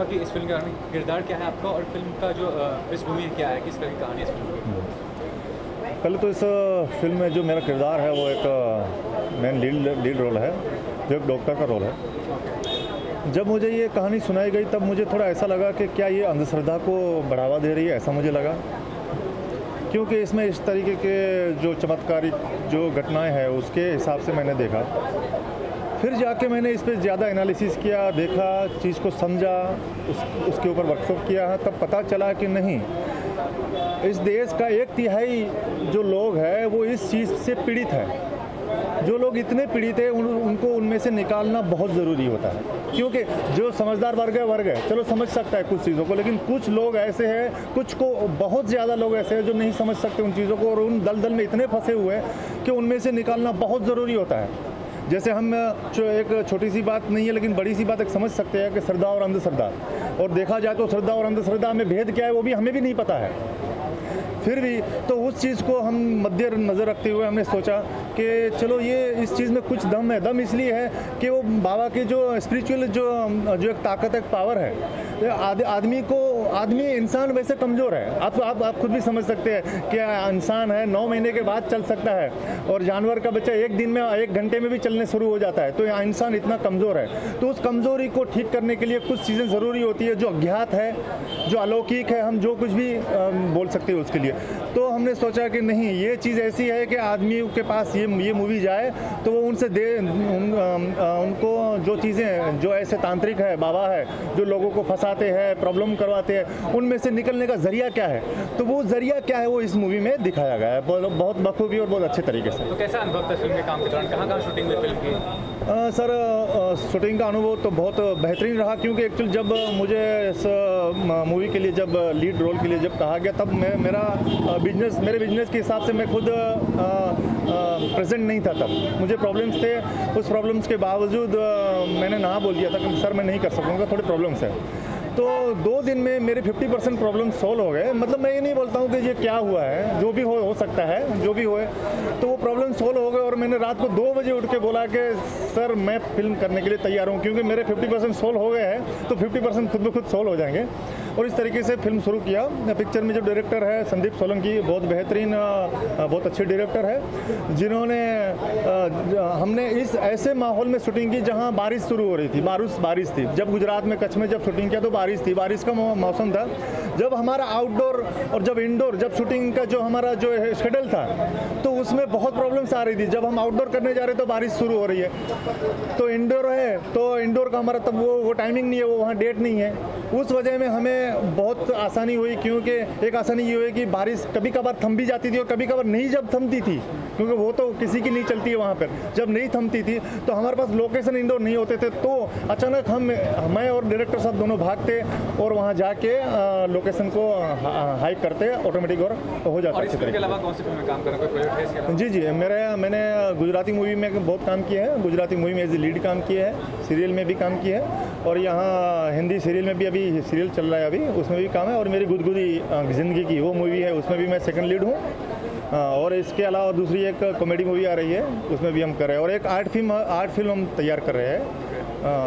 कि इस फिल्म का किरदार क्या है आपका और फिल्म का जो पृष्ठभूमि क्या है, किस तरह की कहानी है इस फिल्म की? पहले तो इस फिल्म में जो मेरा किरदार है वो एक मेन लीड रोल है, जो एक डॉक्टर का रोल है। जब मुझे ये कहानी सुनाई गई तब मुझे थोड़ा ऐसा लगा कि क्या ये अंधश्रद्धा को बढ़ावा दे रही है, ऐसा मुझे लगा, क्योंकि इसमें इस तरीके के जो चमत्कारिक जो घटनाएं हैं उसके हिसाब से मैंने देखा। फिर जाके मैंने इस पर ज़्यादा एनालिसिस किया, देखा, चीज़ को समझा, उसके ऊपर वर्कशॉप किया है, तब पता चला कि नहीं, इस देश का 1/3 जो लोग हैं वो इस चीज़ से पीड़ित है। जो लोग इतने पीड़ित हैं उनको उनमें से निकालना बहुत ज़रूरी होता है, क्योंकि जो समझदार वर्ग है चलो समझ सकता है कुछ चीज़ों को, लेकिन कुछ लोग ऐसे हैं, कुछ को बहुत ज़्यादा लोग ऐसे हैं जो नहीं समझ सकते उन चीज़ों को, और उन दलदल में इतने फंसे हुए हैं कि उनमें से निकालना बहुत ज़रूरी होता है। जैसे हम एक छोटी सी बात नहीं है लेकिन बड़ी सी बात एक समझ सकते हैं कि श्रद्धा और अंधश्रद्धा, और देखा जाए तो श्रद्धा और अंधश्रद्धा में भेद क्या है वो भी हमें भी नहीं पता है। फिर भी तो उस चीज़ को हम मध्य नज़र रखते हुए हमने सोचा कि चलो ये इस चीज़ में कुछ दम है। दम इसलिए है कि वो बाबा के जो स्पिरिचुअल जो एक ताकत, एक पावर है, आदमी इंसान वैसे कमज़ोर है। आप खुद भी समझ सकते हैं कि इंसान है 9 महीने के बाद चल सकता है, और जानवर का बच्चा 1 दिन में 1 घंटे में भी चलने शुरू हो जाता है। तो इंसान इतना कमज़ोर है, तो उस कमज़ोरी को ठीक करने के लिए कुछ चीज़ें ज़रूरी होती है जो अज्ञात है, जो अलौकिक है, हम जो कुछ भी बोल सकते हैं उसके लिए। तो हमने सोचा कि नहीं, ये चीज़ ऐसी है कि आदमी के पास ये मूवी जाए तो वो उनसे उनको जो चीज़ें जो ऐसे तांत्रिक है, बाबा है, जो लोगों को फंसाते हैं, प्रॉब्लम करवाते हैं, उनमें से निकलने का जरिया क्या है, तो वो जरिया क्या है वो इस मूवी में दिखाया गया है बहुत बखूबी और बहुत अच्छे तरीके से। तो कैसा अनुभव था फिल्म के काम के दौरान, कहाँ शूटिंग हुई फिल्म की? सर शूटिंग का अनुभव तो बहुत बेहतरीन रहा, क्योंकि एक्चुअली जब मुझे इस मूवी के लिए जब लीड रोल के लिए जब कहा गया तब मेरे बिजनेस के हिसाब से मैं खुद प्रेजेंट नहीं था। तब मुझे प्रॉब्लम्स थे, उस प्रॉब्लम्स के बावजूद मैंने ना बोल दिया था कि सर मैं नहीं कर सकूँगा, थोड़े प्रॉब्लम्स हैं। तो 2 दिन में मेरे 50% प्रॉब्लम सॉल्व हो गए। मतलब मैं ये नहीं बोलता हूँ कि ये क्या हुआ है, जो भी हो सकता है, जो भी होए, तो वो प्रॉब्लम सॉल्व हो गए। और मैंने रात को 2 बजे उठ के बोला कि सर मैं फिल्म करने के लिए तैयार हूँ, क्योंकि मेरे 50% सॉल्व हो गए हैं, तो 50% खुद ब खुद सॉल्व हो जाएंगे। और इस तरीके से फिल्म शुरू किया। पिक्चर में जो डायरेक्टर है संदीप सोलंकी, बहुत बेहतरीन, बहुत अच्छे डायरेक्टर है, जिन्होंने हमने इस ऐसे माहौल में शूटिंग की जहाँ बारिश शुरू हो रही थी, बारिश थी। जब गुजरात में कच्छ में जब शूटिंग किया तो बारिश थी, बारिश का मौसम था। जब हमारा आउटडोर और जब इंडोर, जब शूटिंग का जो हमारा जो शेड्यूल था, तो उसमें बहुत प्रॉब्लम्स आ रही थी। जब हम आउटडोर करने जा रहे तो बारिश शुरू हो रही है, तो इंडोर है, तो इंडोर का हमारा तब वो टाइमिंग नहीं है, वो वहाँ डेट नहीं है। उस वजह में हमें बहुत आसानी हुई, क्योंकि एक आसानी ये हुई कि बारिश कभी कभार थम भी जाती थी और कभी कभार नहीं जब थमती थी, क्योंकि वो तो किसी की नहीं चलती है वहाँ पर। जब नहीं थमती थी तो हमारे पास लोकेशन इंडोर नहीं होते थे, तो अचानक मैं और डायरेक्टर साहब दोनों भागते और वहाँ जाके लोकेशन को हाइक करते, ऑटोमेटिक और हो जाता है। इसके अलावा कौन सी फिल्म में काम कर रहे हैं? जी, मैंने गुजराती मूवी में बहुत काम किया है। गुजराती मूवी में एज ए लीड काम किया है, सीरियल में भी काम किया है, और यहाँ हिंदी सीरियल में भी अभी सीरियल चल रहा है, अभी उसमें भी काम है। और मेरी गुदगुदी ज़िंदगी की वो मूवी है, उसमें भी मैं सेकंड लीड हूँ। और इसके अलावा दूसरी एक कॉमेडी मूवी आ रही है, उसमें भी हम कर रहे हैं, और एक आर्ट फिल्म हम तैयार कर रहे हैं,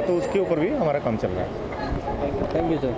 तो उसके ऊपर भी हमारा काम चल रहा है। Thank you sir.